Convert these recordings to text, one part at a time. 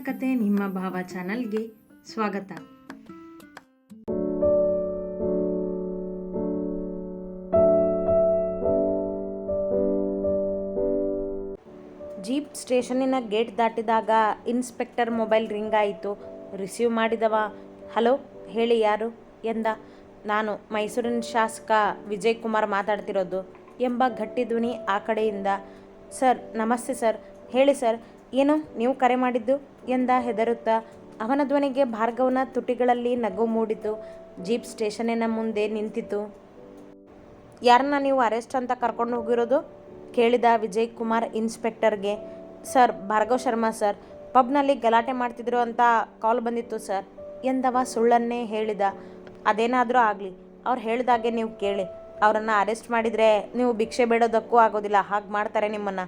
ಕತೆ ನಿಮ್ಮ ಭಾವ ಚಾನಲ್ಗೆ ಸ್ವಾಗತ. ಜೀಪ್ ಸ್ಟೇಷನ್ನಿನ ಗೇಟ್ ದಾಟಿದಾಗ ಇನ್ಸ್ಪೆಕ್ಟರ್ ಮೊಬೈಲ್ ರಿಂಗ್ ಆಯಿತು. ರಿಸೀವ್ ಮಾಡಿದವ ಹಲೋ ಹೇಳಿ ಯಾರು ಎಂದ. ನಾನು ಮೈಸೂರಿನ ಶಾಸಕ ವಿಜಯ್ ಕುಮಾರ್ ಮಾತಾಡ್ತಿರೋದು ಎಂಬ ಗಟ್ಟಿ ಧ್ವನಿ ಆ ಕಡೆಯಿಂದ. ಸರ್ ನಮಸ್ತೆ ಸರ್, ಹೇಳಿ ಸರ್, ಏನು ನೀವು ಕರೆ ಮಾಡಿದ್ದು ಎಂದ ಹೆದರುತ್ತಾ. ಅವನ ಧ್ವನಿಗೆ ಭಾರ್ಗವನ ತುಟಿಗಳಲ್ಲಿ ನಗು ಮೂಡಿತು. ಜೀಪ್ ಸ್ಟೇಷನ್ನಿನ ಮುಂದೆ ನಿಂತಿತು. ಯಾರನ್ನ ನೀವು ಅರೆಸ್ಟ್ ಅಂತ ಕರ್ಕೊಂಡು ಹೋಗಿರೋದು ಕೇಳಿದ ವಿಜಯ್ ಕುಮಾರ್ ಇನ್ಸ್ಪೆಕ್ಟರ್ಗೆ. ಸರ್ ಭಾರ್ಗವ್ ಶರ್ಮಾ ಸರ್, ಪಬ್ನಲ್ಲಿ ಗಲಾಟೆ ಮಾಡ್ತಿದ್ರು ಅಂತ ಕಾಲ್ ಬಂದಿತ್ತು ಸರ್ ಎಂದವ ಸುಳ್ಳನ್ನೇ ಹೇಳಿದ. ಅದೇನಾದರೂ ಆಗಲಿ, ಅವ್ರು ಹೇಳಿದಾಗೆ ನೀವು ಕೇಳಿ. ಅವರನ್ನು ಅರೆಸ್ಟ್ ಮಾಡಿದರೆ ನೀವು ಭಿಕ್ಷೆ ಬೇಡೋದಕ್ಕೂ ಆಗೋದಿಲ್ಲ, ಹಾಗೆ ಮಾಡ್ತಾರೆ ನಿಮ್ಮನ್ನು.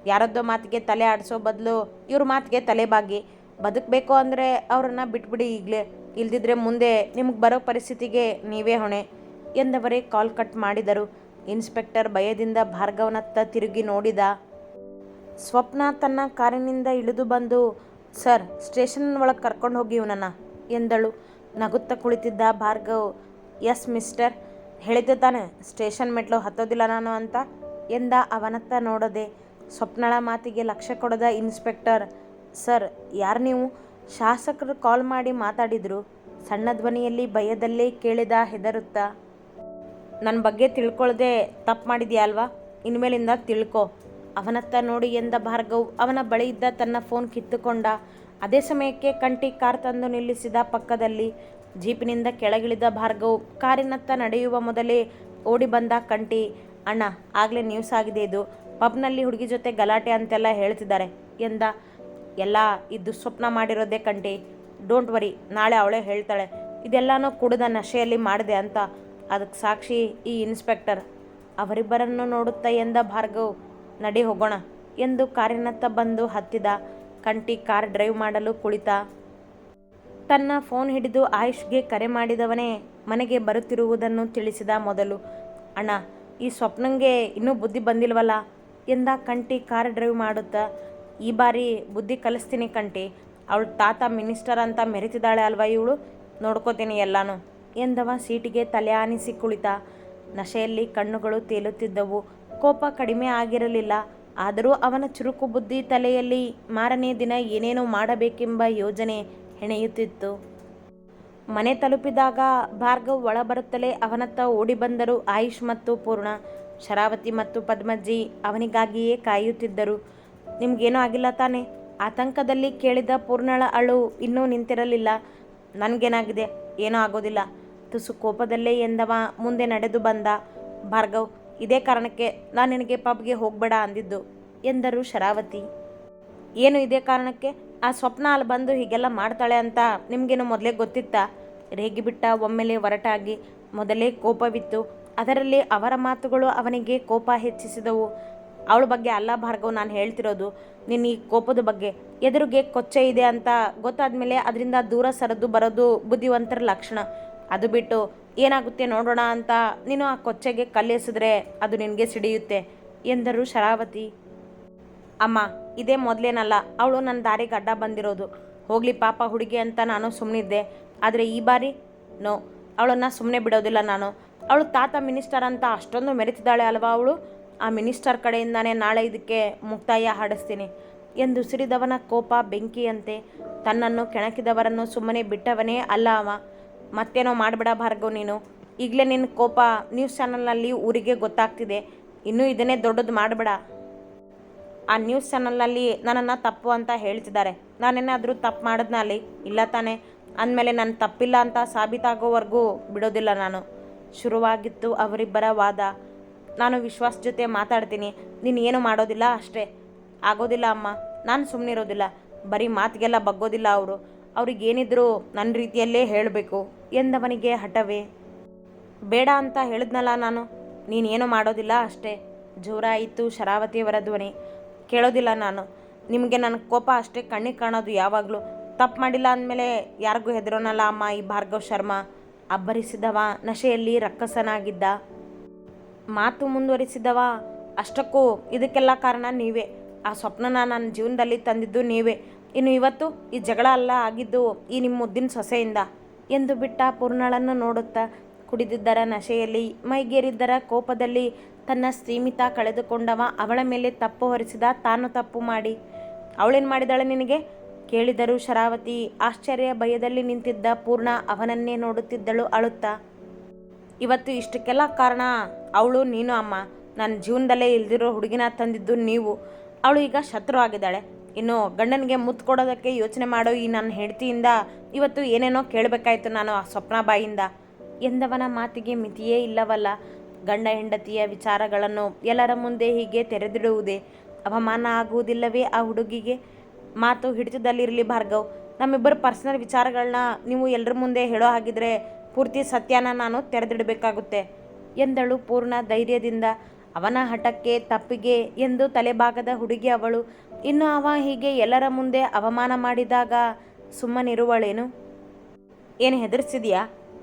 ಯಾರದ್ದೋ ಮಾತಿಗೆ ತಲೆ ಆಡಿಸೋ ಬದಲು ಇವ್ರ ಮಾತಿಗೆ ತಲೆ ಬಾಗಿ ಬದುಕಬೇಕು ಅಂದರೆ ಅವರನ್ನು ಬಿಟ್ಬಿಡಿ ಈಗಲೇ, ಇಲ್ದಿದ್ರೆ ಮುಂದೆ ನಿಮಗೆ ಬರೋ ಪರಿಸ್ಥಿತಿಗೆ ನೀವೇ ಹೊಣೆ ಎಂದವರೇ ಕಾಲ್ ಕಟ್ ಮಾಡಿದರು. ಇನ್ಸ್ಪೆಕ್ಟರ್ ಭಯದಿಂದ ಭಾರ್ಗವನತ್ತ ತಿರುಗಿ ನೋಡಿದ. ಸ್ವಪ್ನ ತನ್ನ ಕಾರಿನಿಂದ ಇಳಿದು ಬಂದು, ಸರ್ ಸ್ಟೇಷನ್ ಒಳಗೆ ಕರ್ಕೊಂಡು ಹೋಗಿ ಇವನನ್ನು ಎಂದಳು. ನಗುತ್ತಾ ಕುಳಿತಿದ್ದ ಭಾರ್ಗವ್, ಎಸ್ ಮಿಸ್ಟರ್, ಹೇಳಿದ್ದೆ ತಾನೆ ಸ್ಟೇಷನ್ ಮೆಟ್ಲು ಹತ್ತೋದಿಲ್ಲ ನಾನು ಅಂತ ಎಂದ ಅವನತ್ತ ನೋಡದೆ. ಸ್ವಪ್ನಳ ಮಾತಿಗೆ ಲಕ್ಷ್ಯ ಕೊಡದ ಇನ್ಸ್ಪೆಕ್ಟರ್, ಸರ್ ಯಾರು ನೀವು? ಶಾಸಕರು ಕಾಲ್ ಮಾಡಿ ಮಾತಾಡಿದರು ಸಣ್ಣ ಧ್ವನಿಯಲ್ಲಿ ಭಯದಲ್ಲೇ ಕೇಳಿದ ಹೆದರುತ್ತಾ. ನನ್ನ ಬಗ್ಗೆ ತಿಳ್ಕೊಳ್ಳದೆ ತಪ್ಪು ಮಾಡಿದ್ಯಾ ಅಲ್ವಾ, ಇನ್ಮೇಲಿಂದ ತಿಳ್ಕೊ ಅವನತ್ತ ನೋಡಿ ಎಂದ ಭಾರ್ಗವ್ ಅವನ ಬಳಿ ಇದ್ದ ತನ್ನ ಫೋನ್ ಕಿತ್ತುಕೊಂಡ. ಅದೇ ಸಮಯಕ್ಕೆ ಕಂಠಿ ಕಾರ್ ತಂದು ನಿಲ್ಲಿಸಿದ ಪಕ್ಕದಲ್ಲಿ. ಜೀಪಿನಿಂದ ಕೆಳಗಿಳಿದ ಭಾರ್ಗವ್ ಕಾರಿನತ್ತ ನಡೆಯುವ ಮೊದಲೇ ಓಡಿ ಬಂದ ಕಂಠಿ. ಅಣ್ಣ ಆಗಲೇ ನ್ಯೂಸ್ ಆಗಿದೆ, ಇದು ಪಬ್ನಲ್ಲಿ ಹುಡುಗಿ ಜೊತೆ ಗಲಾಟೆ ಅಂತೆಲ್ಲ ಹೇಳ್ತಿದ್ದಾರೆ ಎಂದ. ಎಲ್ಲ ಇದು ಸ್ವಪ್ನ ಮಾಡಿರೋದೇ ಕಂಠಿ, ಡೋಂಟ್ ವರಿ, ನಾಳೆ ಅವಳೇ ಹೇಳ್ತಾಳೆ ಇದೆಲ್ಲನೂ ಕುಡಿದ ನಶೆಯಲ್ಲಿ ಮಾಡಿದೆ ಅಂತ. ಅದಕ್ಕೆ ಸಾಕ್ಷಿ ಈ ಇನ್ಸ್ಪೆಕ್ಟರ್. ಅವರಿಬ್ಬರನ್ನು ನೋಡುತ್ತಾ ಎಂದ ಭಾರ್ಗವ್, ನಡಿ ಹೋಗೋಣ ಎಂದು ಕಾರಿನತ್ತ ಬಂದು ಹತ್ತಿದ. ಕಂಠಿ ಕಾರ್ ಡ್ರೈವ್ ಮಾಡಲು ಕುಳಿತ. ತನ್ನ ಫೋನ್ ಹಿಡಿದು ಆಯುಷ್ಗೆ ಕರೆ ಮಾಡಿದವನೇ ಮನೆಗೆ ಬರುತ್ತಿರುವುದನ್ನು ತಿಳಿಸಿದ. ಮೊದಲು, ಅಣ್ಣ ಈ ಸ್ವಪ್ನಂಗೆ ಇನ್ನೂ ಬುದ್ಧಿ ಬಂದಿಲ್ವಲ್ಲ ಎಂದ ಕಂಠಿ ಕಾರ್ ಡ್ರೈವ್ ಮಾಡುತ್ತಾ. ಈ ಬಾರಿ ಬುದ್ಧಿ ಕಲಿಸ್ತೀನಿ ಕಂಠಿ, ಅವಳು ತಾತ ಮಿನಿಸ್ಟರ್ ಅಂತ ಮೆರಿತಿದ್ದಾಳೆ ಅಲ್ವಾ ಇವಳು, ನೋಡ್ಕೋತೀನಿ ಎಲ್ಲಾನು ಎಂದವ ಸೀಟಿಗೆ ತಲೆ ಆನಿಸಿ ಕುಳಿತ. ನಶೆಯಲ್ಲಿ ಕಣ್ಣುಗಳು ತೇಲುತ್ತಿದ್ದವು. ಕೋಪ ಕಡಿಮೆ ಆಗಿರಲಿಲ್ಲ. ಆದರೂ ಅವನ ಚುರುಕು ಬುದ್ಧಿ ತಲೆಯಲ್ಲಿ ಮಾರನೇ ದಿನ ಏನೇನೋ ಮಾಡಬೇಕೆಂಬ ಯೋಜನೆ ಹೆಣೆಯುತ್ತಿತ್ತು. ಮನೆ ತಲುಪಿದಾಗ ಭಾರ್ಗವ್ ಒಳ ಬರುತ್ತಲೇ ಅವನತ್ತ ಓಡಿ ಬಂದರು ಆಯುಷ್ ಮತ್ತು ಪೂರ್ಣ. ಶರಾವತಿ ಮತ್ತು ಪದ್ಮಜ್ಜಿ ಅವನಿಗಾಗಿಯೇ ಕಾಯುತ್ತಿದ್ದರು. ನಿಮಗೇನೂ ಆಗಿಲ್ಲ ತಾನೆ ಆತಂಕದಲ್ಲಿ ಕೇಳಿದ ಪೂರ್ಣಳ ಅಳು ಇನ್ನೂ ನಿಂತಿರಲಿಲ್ಲ. ನನಗೇನಾಗಿದೆ, ಏನೂ ಆಗೋದಿಲ್ಲ ತುಸು ಕೋಪದಲ್ಲೇ ಎಂದವ ಮುಂದೆ ನಡೆದು ಬಂದ. ಭಾರ್ಗವ್, ಇದೇ ಕಾರಣಕ್ಕೆ ನಾನು ನಿನಗೆ ಪಬ್ಗೆ ಹೋಗಬೇಡ ಅಂದಿದ್ದು ಎಂದರು ಶರಾವತಿ. ಏನು ಇದೇ ಕಾರಣಕ್ಕೆ? ಆ ಸ್ವಪ್ನ ಅಲ್ಲಿ ಬಂದು ಹೀಗೆಲ್ಲ ಮಾಡ್ತಾಳೆ ಅಂತ ನಿಮಗೇನು ಮೊದಲೇ ಗೊತ್ತಿತ್ತಾ? ರೇಗಿಬಿಟ್ಟ ಒಮ್ಮೆಲೆ ಒರಟಾಗಿ. ಮೊದಲೇ ಕೋಪವಿತ್ತು, ಅದರಲ್ಲಿ ಅವರ ಮಾತುಗಳು ಅವನಿಗೆ ಕೋಪ ಹೆಚ್ಚಿಸಿದವು. ಅವಳ ಬಗ್ಗೆ ಅಲ್ಲ ಭಾರ್ಗವ್ ನಾನು ಹೇಳ್ತಿರೋದು, ನಿನ್ನ ಈ ಕೋಪದ ಬಗ್ಗೆ. ಎದುರಿಗೆ ಕೊಚ್ಚೆ ಇದೆ ಅಂತ ಗೊತ್ತಾದ್ಮೇಲೆ ಅದರಿಂದ ದೂರ ಸರಿದು ಬರೋದು ಬುದ್ಧಿವಂತರ ಲಕ್ಷಣ. ಅದು ಬಿಟ್ಟು ಏನಾಗುತ್ತೆ ನೋಡೋಣ ಅಂತ ನೀನು ಆ ಕೊಚ್ಚೆಗೆ ಕಲ್ಲೆಸಿದ್ರೆ ಅದು ನಿನಗೆ ಸಿಡಿಯುತ್ತೆ ಎಂದರು ಶರಾವತಿ. ಅಮ್ಮ, ಇದೇ ಮೊದಲೇನಲ್ಲ ಅವಳು ನನ್ನ ದಾರಿಗೆ ಅಡ್ಡ ಬಂದಿರೋದು. ಹೋಗಲಿ ಪಾಪ ಹುಡುಗಿ ಅಂತ ನಾನು ಸುಮ್ಮನಿದ್ದೆ. ಆದರೆ ಈ ಬಾರಿ ನೋ, ಅವಳನ್ನು ಸುಮ್ಮನೆ ಬಿಡೋದಿಲ್ಲ ನಾನು. ಅವಳು ತಾತ ಮಿನಿಸ್ಟರ್ ಅಂತ ಅಷ್ಟೊಂದು ಮೆರೆತಿದ್ದಾಳೆ ಅಲ್ವಾ ಅವಳು. ಆ ಮಿನಿಸ್ಟರ್ ಕಡೆಯಿಂದಾನೇ ನಾಳೆ ಇದಕ್ಕೆ ಮುಕ್ತಾಯ ಹಾಡಿಸ್ತೀನಿ ಎಂದು ಸಿರಿದವನ ಕೋಪ ಬೆಂಕಿಯಂತೆ. ತನ್ನನ್ನು ಕೆಣಕಿದವರನ್ನು ಸುಮ್ಮನೆ ಬಿಟ್ಟವನೇ ಅಲ್ಲ ಅವ. ಮತ್ತೇನೋ ಮಾಡಬೇಡ ಭಾರ್ಗವ್ ನೀನು. ಈಗಲೇ ನಿನ್ನ ಕೋಪ ನ್ಯೂಸ್ ಚಾನಲ್ನಲ್ಲಿ ಊರಿಗೆ ಗೊತ್ತಾಗ್ತಿದೆ. ಇನ್ನೂ ಇದನ್ನೇ ದೊಡ್ಡದು ಮಾಡಬೇಡ. ಆ ನ್ಯೂಸ್ ಚಾನಲ್ನಲ್ಲಿ ನನ್ನನ್ನು ತಪ್ಪು ಅಂತ ಹೇಳ್ತಿದ್ದಾರೆ. ನಾನೇನಾದರೂ ತಪ್ಪು ಮಾಡಿದ್ನ ಅಲ್ಲಿ? ಇಲ್ಲ ತಾನೆ. ಅಂದಮೇಲೆ ನಾನು ತಪ್ಪಿಲ್ಲ ಅಂತ ಸಾಬೀತಾಗೋವರೆಗೂ ಬಿಡೋದಿಲ್ಲ ನಾನು. ಶುರುವಾಗಿತ್ತು ಅವರಿಬ್ಬರ ವಾದ. ನಾನು ವಿಶ್ವಾಸ್ ಜೊತೆ ಮಾತಾಡ್ತೀನಿ, ನೀನು ಏನು ಮಾಡೋದಿಲ್ಲ ಅಷ್ಟೇ. ಆಗೋದಿಲ್ಲ ಅಮ್ಮ, ನಾನು ಸುಮ್ಮನಿರೋದಿಲ್ಲ. ಬರೀ ಮಾತಿಗೆಲ್ಲ ಬಗ್ಗೋದಿಲ್ಲ ಅವರು. ಅವ್ರಿಗೇನಿದ್ರು ನನ್ನ ರೀತಿಯಲ್ಲೇ ಹೇಳಬೇಕು ಎಂದವನಿಗೆ ಹಠವೇ. ಬೇಡ ಅಂತ ಹೇಳಿದ್ನಲ್ಲ ನಾನು, ನೀನೇನು ಮಾಡೋದಿಲ್ಲ ಅಷ್ಟೇ. ಜೋರಾಯಿತು ಶರಾವತಿಯವರ ಧ್ವನಿ. ಕೇಳೋದಿಲ್ಲ ನಾನು. ನಿಮಗೆ ನನ್ನ ಕೋಪ ಅಷ್ಟೇ ಕಣ್ಣಿಗೆ ಕಾಣೋದು ಯಾವಾಗಲೂ. ತಪ್ಪು ಮಾಡಿಲ್ಲ ಅಂದಮೇಲೆ ಯಾರಿಗೂ ಹೆದರೋನಲ್ಲ ಅಮ್ಮ ಈ ಭಾರ್ಗವ್ ಶರ್ಮಾ ಅಬ್ಬರಿಸಿದವ ನಶೆಯಲ್ಲಿ ರಕ್ಕಸನಾಗಿದ್ದ. ಮಾತು ಮುಂದುವರಿಸಿದವ, ಅಷ್ಟಕ್ಕೂ ಇದಕ್ಕೆಲ್ಲ ಕಾರಣ ನೀವೇ. ಆ ಸ್ವಪ್ನನ ನನ್ನ ಜೀವನದಲ್ಲಿ ತಂದಿದ್ದು ನೀವೇ. ಇನ್ನು ಇವತ್ತು ಈ ಜಗಳ ಅಲ್ಲ ಆಗಿದ್ದು ಈ ನಿಮ್ಮ ಮುದ್ದಿನ ಸೊಸೆಯಿಂದ ಎಂದು ಬಿಟ್ಟ ಪೂರ್ಣಳನ್ನು ನೋಡುತ್ತಾ. ಕುಡಿದಿದ್ದರ ನಶೆಯಲ್ಲಿ ಮೈಗೇರಿದ್ದರ ಕೋಪದಲ್ಲಿ ತನ್ನ ಸ್ಥೀಮಿತ ಕಳೆದುಕೊಂಡವ ಅವಳ ಮೇಲೆ ತಪ್ಪು ಹೊರಿಸಿದ. ತಾನು ತಪ್ಪು ಮಾಡಿ ಅವಳೇನು ಮಾಡಿದಾಳೆ ನಿನಗೆ ಕೇಳಿದರು ಶರಾವತಿ. ಆಶ್ಚರ್ಯ ಭಯದಲ್ಲಿ ನಿಂತಿದ್ದ ಪೂರ್ಣ ಅವನನ್ನೇ ನೋಡುತ್ತಿದ್ದಳು ಅಳುತ್ತಾ. ಇವತ್ತು ಇಷ್ಟಕ್ಕೆಲ್ಲ ಕಾರಣ ಅವಳು ನೀನು ಅಮ್ಮ. ನನ್ನ ಜೀವನದಲ್ಲೇ ಇಲ್ದಿರೋ ಹುಡುಗಿನ ತಂದಿದ್ದು ನೀವು. ಅವಳು ಈಗ ಶತ್ರು ಆಗಿದ್ದಾಳೆ. ಇನ್ನು ಗಂಡನಿಗೆ ಮುತ್ತು ಕೊಡೋದಕ್ಕೆ ಯೋಚನೆ ಮಾಡೋ ಈ ನನ್ನ ಹೆಂಡತಿಯಿಂದ ಇವತ್ತು ಏನೇನೋ ಕೇಳಬೇಕಾಯ್ತು ನಾನು ಆ ಸ್ವಪ್ನ ಬಾಯಿಂದ ಎಂದವನ ಮಾತಿಗೆ ಮಿತಿಯೇ ಇಲ್ಲವಲ್ಲ. ಗಂಡ ಹೆಂಡತಿಯ ವಿಚಾರಗಳನ್ನು ಎಲ್ಲರ ಮುಂದೆ ಹೀಗೆ ತೆರೆದಿಡುವುದೇ ಅವಮಾನ ಆಗುವುದಿಲ್ಲವೇ ಆ ಹುಡುಗಿಗೆ? ಮಾತು ಹಿಡಿತದಲ್ಲಿರಲಿ ಭಾರ್ಗವ್. ನಮ್ಮಿಬ್ಬರ ಪರ್ಸನಲ್ ವಿಚಾರಗಳನ್ನ ನೀವು ಎಲ್ಲರ ಮುಂದೆ ಹೇಳೋ ಹಾಗಿದ್ರೆ ಪೂರ್ತಿ ಸತ್ಯನ ನಾನು ತೆರೆದಿಡಬೇಕಾಗುತ್ತೆ ಎಂದಳು ಪೂರ್ಣ ಧೈರ್ಯದಿಂದ. ಅವನ ಹಠಕ್ಕೆ ತಪ್ಪಿಗೆ ಎಂದು ತಲೆಬಾಗದ ಹುಡುಗಿ ಅವಳು. ಇನ್ನು ಅವ ಹೀಗೆ ಎಲ್ಲರ ಮುಂದೆ ಅವಮಾನ ಮಾಡಿದಾಗ ಸುಮ್ಮನಿರುವಳೇನು? ಏನು ಹೆದರ್ಸಿದ್ಯಾ?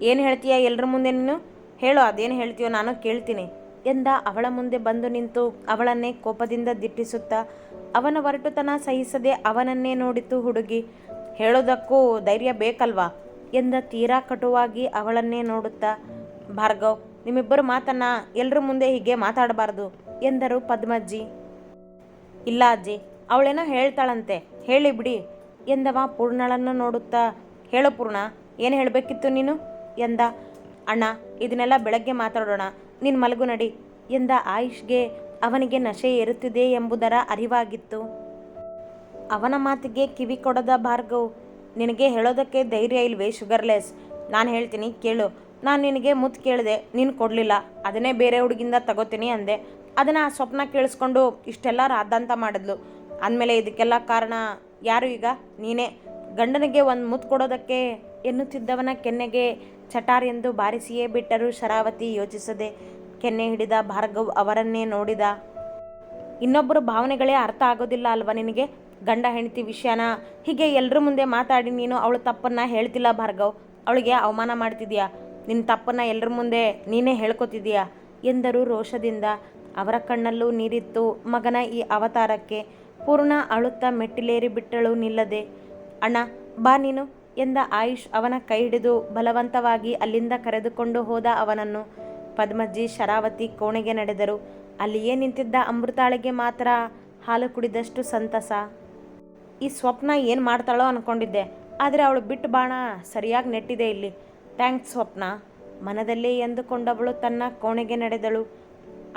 ಏನು ಹೇಳ್ತೀಯಾ ಎಲ್ಲರ ಮುಂದೆ ನೀನು? ಹೇಳೋ, ಅದೇನು ಹೇಳ್ತೀಯೋ ನಾನು ಕೇಳ್ತೀನಿ ಎಂದ ಅವಳ ಮುಂದೆ ಬಂದು ನಿಂತು ಅವಳನ್ನೇ ಕೋಪದಿಂದ ದಿಟ್ಟಿಸುತ್ತಾ. ಅವನ ಒರಟುತನ ಸಹಿಸದೆ ಅವನನ್ನೇ ನೋಡಿತು ಹುಡುಗಿ. ಹೇಳೋದಕ್ಕೂ ಧೈರ್ಯ ಬೇಕಲ್ವಾ ಎಂದ ತೀರಾ ಕಟುವಾಗಿ ಅವಳನ್ನೇ ನೋಡುತ್ತಾ. ಭಾರ್ಗವ್, ನಿಮ್ಮಿಬ್ಬರು ಮಾತನ್ನ ಎಲ್ಲರ ಮುಂದೆ ಹೀಗೆ ಮಾತಾಡಬಾರ್ದು ಎಂದರು ಪದ್ಮಜ್ಜಿ. ಇಲ್ಲ ಅಜ್ಜಿ, ಅವಳೇನೋ ಹೇಳ್ತಾಳಂತೆ, ಹೇಳಿ ಬಿಡಿ ಎಂದವ ಪೂರ್ಣಳನ್ನು ನೋಡುತ್ತಾ. ಹೇಳು ಪೂರ್ಣ, ಏನು ಹೇಳಬೇಕಿತ್ತು ನೀನು ಎಂದ. ಅಣ್ಣ, ಇದನ್ನೆಲ್ಲ ಬೆಳಗ್ಗೆ ಮಾತಾಡೋಣ, ನಿನ್ನ ಮಲಗು ನಡಿ ಎಂದ ಆಯುಷ್ಗೆ. ಅವನಿಗೆ ನಶೆ ಏರುತ್ತಿದೆ ಎಂಬುದರ ಅರಿವಾಗಿತ್ತು. ಅವನ ಮಾತಿಗೆ ಕಿವಿ ಕೊಡದ ಭಾರ್ಗವ್, ನಿನಗೆ ಹೇಳೋದಕ್ಕೆ ಧೈರ್ಯ ಇಲ್ವೇ ಶುಗರ್ಲೆಸ್? ನಾನು ಹೇಳ್ತೀನಿ ಕೇಳು. ನಾನು ನಿನಗೆ ಮುತ್ತು ಕೇಳಿದೆ, ನೀನು ಕೊಡಲಿಲ್ಲ. ಅದನ್ನೇ ಬೇರೆ ಹುಡುಗಿಂದ ತಗೋತೀನಿ ಅಂದೆ. ಅದನ್ನು ಆ ಸ್ವಪ್ನ ಕೇಳಿಸ್ಕೊಂಡು ಇಷ್ಟೆಲ್ಲ ರಾದ್ದಾಂತ ಮಾಡಿದ್ಲು. ಅಂದಮೇಲೆ ಇದಕ್ಕೆಲ್ಲ ಕಾರಣ ಯಾರು ಈಗ? ನೀನೇ. ಗಂಡನಿಗೆ ಒಂದು ಮುತ್ತು ಕೊಡೋದಕ್ಕೆ ಎನ್ನುತ್ತಿದ್ದವನ ಕೆನ್ನೆಗೆ ಚಟಾರ್ ಎಂದು ಬಾರಿಸಿಯೇ ಬಿಟ್ಟರು ಶರಾವತಿ ಯೋಚಿಸದೆ. ಕೆನ್ನೆ ಹಿಡಿದ ಭಾರ್ಗವ್ ಅವರನ್ನೇ ನೋಡಿದ. ಇನ್ನೊಬ್ಬರ ಭಾವನೆಗಳೇ ಅರ್ಥ ಆಗೋದಿಲ್ಲ ಅಲ್ವಾ ನಿನಗೆ? ಗಂಡ ಹೆಂಡತಿ ವಿಷಯನ ಹೀಗೆ ಎಲ್ಲರ ಮುಂದೆ ಮಾತಾಡಿ ನೀನು ಅವಳ ತಪ್ಪನ್ನು ಹೇಳ್ತಿಲ್ಲ ಭಾರ್ಗವ್. ಅವಳಿಗೆ ಅವಮಾನ ಮಾಡ್ತಿದ್ಯಾ. ನಿನ್ನ ತಪ್ಪನ್ನು ಎಲ್ಲರ ಮುಂದೆ ನೀನೇ ಹೇಳ್ಕೊತಿದೀಯಾ ಎಂದರು ರೋಷದಿಂದ. ಅವರ ಕಣ್ಣಲ್ಲೂ ನೀರಿತ್ತು ಮಗನ ಈ ಅವತಾರಕ್ಕೆ. ಪೂರ್ಣ ಅಳುತ್ತಾ ಮೆಟ್ಟಿಲೇರಿ ಬಿಟ್ಟಳು ನಿಲ್ಲದೆ. ಅಣ್ಣ ಬಾ ನೀನು ಎಂದ ಆಯುಷ್ ಅವನ ಕೈ ಹಿಡಿದು ಬಲವಂತವಾಗಿ ಅಲ್ಲಿಂದ ಕರೆದುಕೊಂಡು ಹೋದ ಅವನನ್ನು. ಪದ್ಮಜ್ಜಿ ಶರಾವತಿ ಕೋಣೆಗೆ ನಡೆದರು. ಅಲ್ಲಿಯೇ ನಿಂತಿದ್ದ ಅಮೃತಾಳಿಗೆ ಮಾತ್ರ ಹಾಲು ಕುಡಿದಷ್ಟು ಸಂತಸ. ಈ ಸ್ವಪ್ನ ಏನು ಮಾಡ್ತಾಳೋ ಅಂದ್ಕೊಂಡಿದ್ದೆ, ಆದರೆ ಅವಳು ಬಿಟ್ಟು ಬಾಣ ಸರಿಯಾಗಿ ನೆಟ್ಟಿದೆ ಇಲ್ಲಿ. ಥ್ಯಾಂಕ್ಸ್ ಸ್ವಪ್ನ ಮನದಲ್ಲೇ ಎಂದುಕೊಂಡವಳು ತನ್ನ ಕೋಣೆಗೆ ನಡೆದಳು.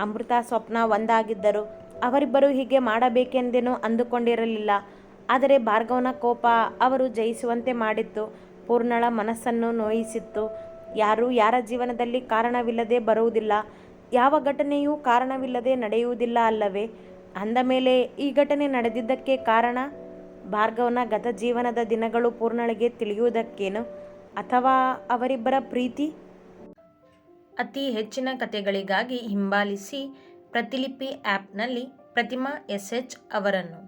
ಅಮೃತ ಸ್ವಪ್ನ ಒಂದಾಗಿದ್ದರು. ಅವರಿಬ್ಬರು ಹೀಗೆ ಮಾಡಬೇಕೆಂದೇನೂ ಅಂದುಕೊಂಡಿರಲಿಲ್ಲ. ಆದರೆ ಭಾರ್ಗವನ ಕೋಪ ಅವರು ಜಯಿಸುವಂತೆ ಮಾಡಿತ್ತು. ಪೂರ್ಣಳ ಮನಸ್ಸನ್ನು ನೋಯಿಸಿತ್ತು. ಯಾರೂ ಯಾರ ಜೀವನದಲ್ಲಿ ಕಾರಣವಿಲ್ಲದೆ ಬರುವುದಿಲ್ಲ. ಯಾವ ಘಟನೆಯೂ ಕಾರಣವಿಲ್ಲದೆ ನಡೆಯುವುದಿಲ್ಲ ಅಲ್ಲವೇ? ಅಂದ ಮೇಲೆ ಈ ಘಟನೆ ನಡೆದಿದ್ದಕ್ಕೆ ಕಾರಣ ಭಾರ್ಗವನ ಗತ ಜೀವನದ ದಿನಗಳು ಪೂರ್ಣಳಿಗೆ ತಿಳಿಯುವುದಕ್ಕೇನು? ಅಥವಾ ಅವರಿಬ್ಬರ ಪ್ರೀತಿ? ಅತಿ ಹೆಚ್ಚಿನ ಕಥೆಗಳಿಗಾಗಿ ಹಿಂಬಾಲಿಸಿ ಪ್ರತಿಲಿಪಿ ಆ್ಯಪ್ನಲ್ಲಿ ಪ್ರತಿಮಾ SH ಅವರನ್ನು.